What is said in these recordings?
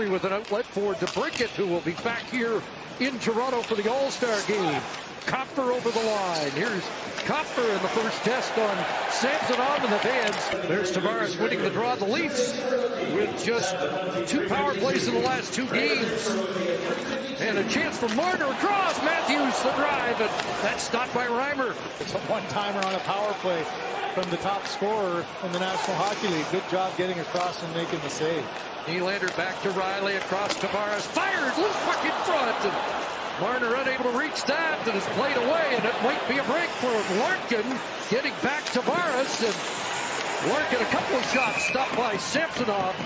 Petrie with an outlet for DeBrincat, who will be back here in Toronto for the All-Star game. Kopfer over the line. Here's Kopfer in the first test on Samsonov in the fans. There's Tavares winning the draw. The Leafs with just 2 power plays in the last 2 games. And a chance for Marner across. Matthews the drive, and that's stopped by Reimer. It's a one-timer on a power play from the top scorer in the National Hockey League. Good job getting across and making the save. Nylander back to Riley across Tavares. Fired, loose puck in front. And Marner unable to reach that, and is played away, and it might be a break for Larkin. Getting back Tavares, and Larkin a couple of shots stopped by Samsonov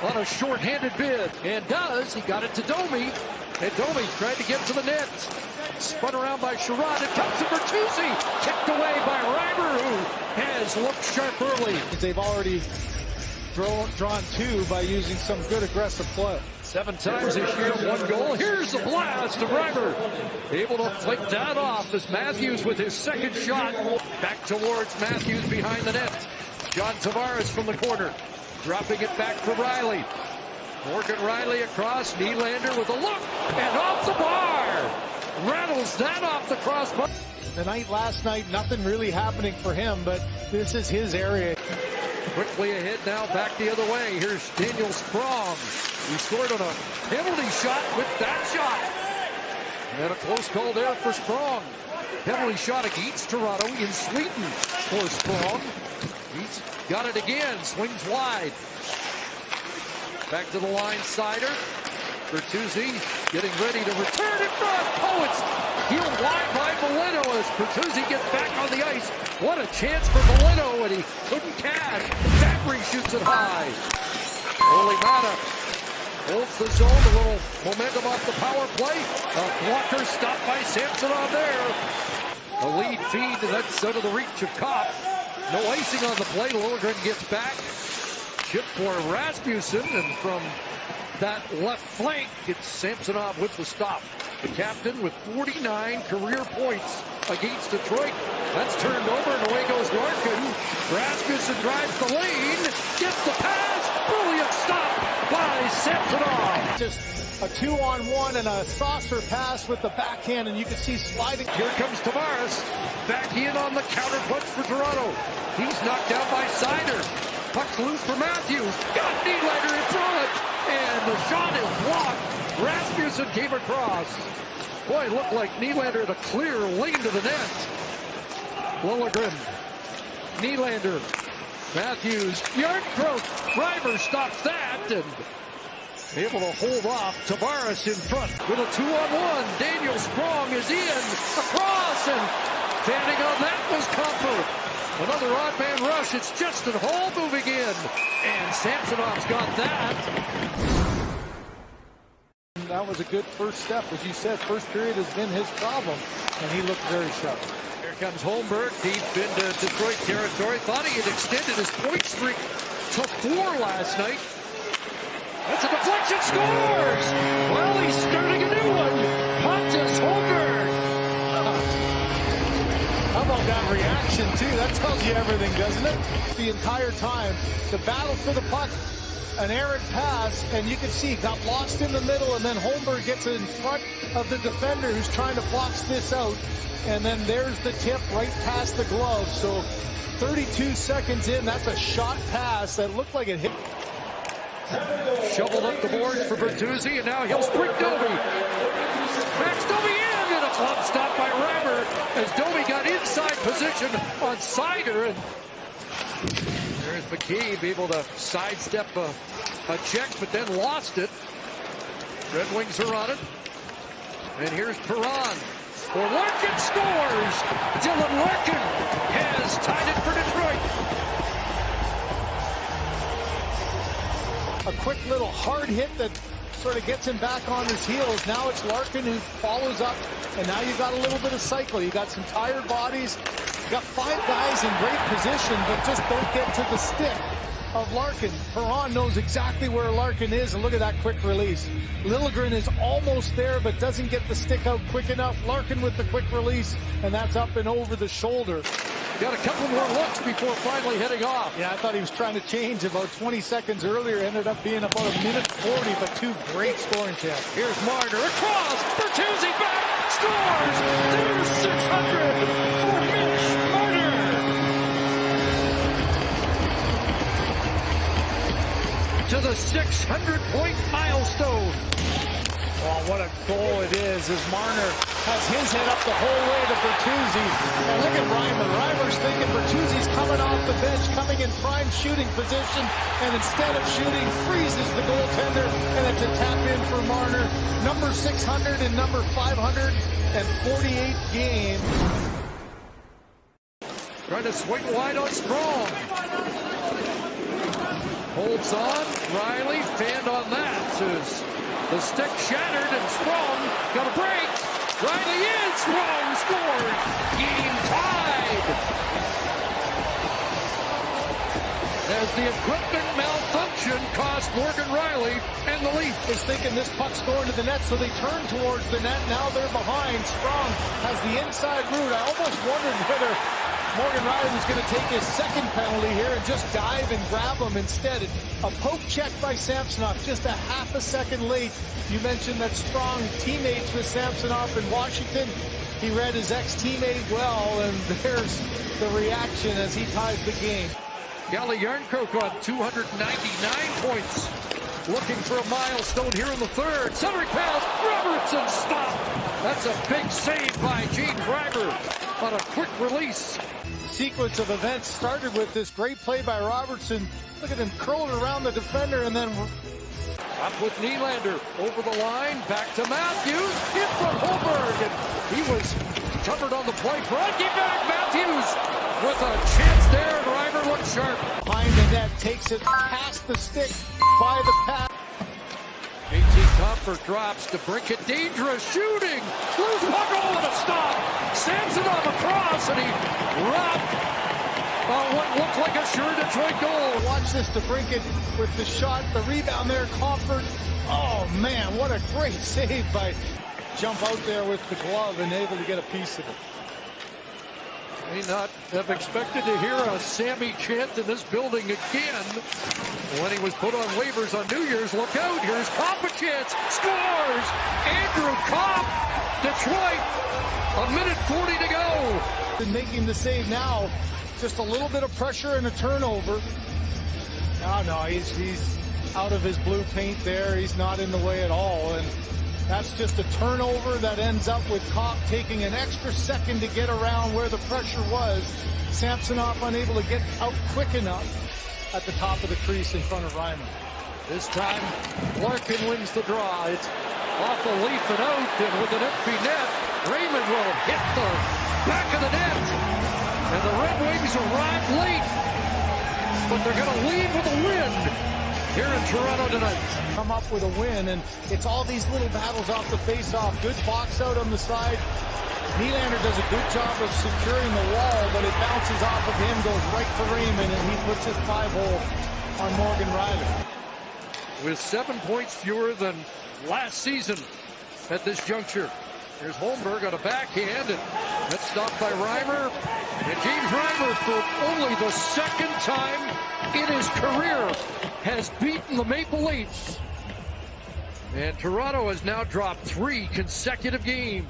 on a short-handed bid. And he got it to Domi, and Domi tried to get to the net. Spun around by Sherrod. It comes to Bertuzzi. Kicked away by Reimer, who has looked sharp early. They've already drawn 2 by using some good aggressive play. 7 times this year, 1 goal. Here's the blast of Reimer. Able to flick that off as Matthews with his second shot. Back towards Matthews behind the net. John Tavares from the corner. Dropping it back for Riley. Morgan Riley across. Nylander with a look. And off the bar. Rattles that off the crossbar. The night last night, nothing really happening for him, but this is his area. Quickly ahead now, back the other way. Here's Daniel Sprong. He scored on a penalty shot with that shot. And a close call there for Sprong. Penalty shot against Toronto in Sweden for Sprong. He's got it again, swings wide. Back to the line, Sider. Bertuzzi getting ready to return in front. Oh, it's healed wide by Molino as Bertuzzi gets back on the ice. What a chance for Molino, and he couldn't cash. Fabry shoots it high. Olimata holds the zone, a little momentum off the power play. A blocker stopped by Samsonov there. A lead feed, and that's out of the reach of Kopp. No icing on the play. Liljegren gets back. Chip for Rasmussen, and from that left flank, it's Samsonov with the stop. The captain with 49 career points against Detroit. That's turned over, and away goes Larkin. Rasmussen drives the lane, gets the pass. Brilliant stop by Samsonov. Just a 2-on-1 and a saucer pass with the backhand, and you can see sliding. Here comes Tavares. Back in on the counter punch for Toronto. He's knocked down by Sider. Puck's loose for Matthews. Got Nylander in front. And the shot is blocked. Rasmussen came across. Boy, it looked like Nylander had a clear lane to the net. Liljegren. Nylander. Matthews. Yard growth. Reimer stops that. And able to hold off. Tavares in front with a 2-on-1. Daniel Sprong is in. Across. And standing on that was Kopfer. Another odd man rush. It's Justin Hall moving in. And Samsonov's got that. That was a good first step. As you said, first period has been his problem, and he looked very sharp. Here comes Holmberg deep into Detroit territory. Thought he had extended his point streak to 4 last night. That's a deflection, scores! Well, he's starting a new one. Pontus Holmberg. How about that reaction, too? That tells you everything, doesn't it? The entire time, the battle for the puck, an errant pass, and you can see, got lost in the middle, and then Holmberg gets in front of the defender who's trying to box this out, and then there's the tip right past the glove. So 32 seconds in, that's a shot pass that looked like it hit. Shoveled up the boards for Bertuzzi, and now he'll sprint Domi. Max Domi in, and a glove stop by Reimer as Domi got inside position on Sider, and there's McCabe able to sidestep a check, but then lost it. Red Wings are on it. And here's Perron. For Larkin scores! Dylan Larkin has tied it for Detroit. A quick little hard hit that sort of gets him back on his heels. Now it's Larkin who follows up, and now you got a little bit of cycle. You got some tired bodies. You got 5 guys in great position, but just don't get to the stick. of Larkin. Perron knows exactly where Larkin is, and look at that quick release. Liljegren is almost there, but doesn't get the stick out quick enough. Larkin with the quick release, and that's up and over the shoulder. Got a couple more looks before finally heading off. Yeah, I thought he was trying to change about 20 seconds earlier. Ended up being about a minute 40, but two great scoring chances. Here's Marner across. Bertuzzi back. Scores. There's 600 for Mitch Marner. To the 600-point milestone. Oh, what a goal it is as Marner has his head up the whole way to Bertuzzi. And look at Reimer. Reimer's thinking Bertuzzi's coming off the bench, coming in prime shooting position, and instead of shooting, freezes the goaltender, and it's a tap in for Marner. Number 600 and number 548 game. Trying to swing wide on Strong. Holds on. Riley fanned on that. The stick shattered and Strong got a break. Riley in. Strong scored. Game tied. As the equipment malfunction cost Morgan Riley and the Leafs. Is thinking this puck's going to the net, so they turn towards the net. Now they're behind. Strong has the inside route. I almost wondered whether Morgan Riley was going to take his second penalty here and just dive and grab him instead. A poke check by Samsonov, just a half a second late. You mentioned that Strong teammates with Samsonov in Washington. He read his ex-teammate well, and there's the reaction as he ties the game. Calle Järnkrok on 299 points. Looking for a milestone here in the third. Centering pass. Robertson stopped. That's a big save by Gene Driver on a quick release. Sequence of events started with this great play by Robertson. Look at him curling around the defender and then up with Nylander over the line. Back to Matthews. In from Holmberg. And he was covered on the play. Bronte back. Matthews with a chance there. And Reimer looks sharp. Behind the net, takes it past the stick by the pass. 18 Comfort drops to Brinkett. Dangerous shooting. Loose puck. Oh, and a stop. Samsonov across, and he robbed what looked like a sure Detroit goal. Watch this to Brinkett with the shot. The rebound there, Comfort. Oh, man, what a great save by jump out there with the glove and able to get a piece of it. May not have expected to hear a Sammy chant in this building again. When he was put on waivers on New Year's, look out, here's Kopp a chance, scores! Andrew Kopp, Detroit, a minute 40 to go. And making the save now, just a little bit of pressure and a turnover. No, he's out of his blue paint there. He's not in the way at all. And that's just a turnover that ends up with Kopp taking an extra second to get around where the pressure was. Samsonov unable to get out quick enough at the top of the crease in front of Reimer. This time, Larkin wins the draw. It's off the Leaf and out, and with an empty net, Raymond will hit the back of the net. And the Red Wings arrive late, but they're going to leave with a win here in Toronto tonight. Come up with a win, and it's all these little battles off the face-off. Good box out on the side. Nylander does a good job of securing the wall, but it bounces off of him, goes right to Raymond, and he puts it 5-hole on Morgan Riley. With 7 points fewer than last season at this juncture. Here's Holmberg on a backhand, and that's stopped by Reimer. And James Reimer, for only the second time in his career, has beaten the Maple Leafs. And Toronto has now dropped 3 consecutive games.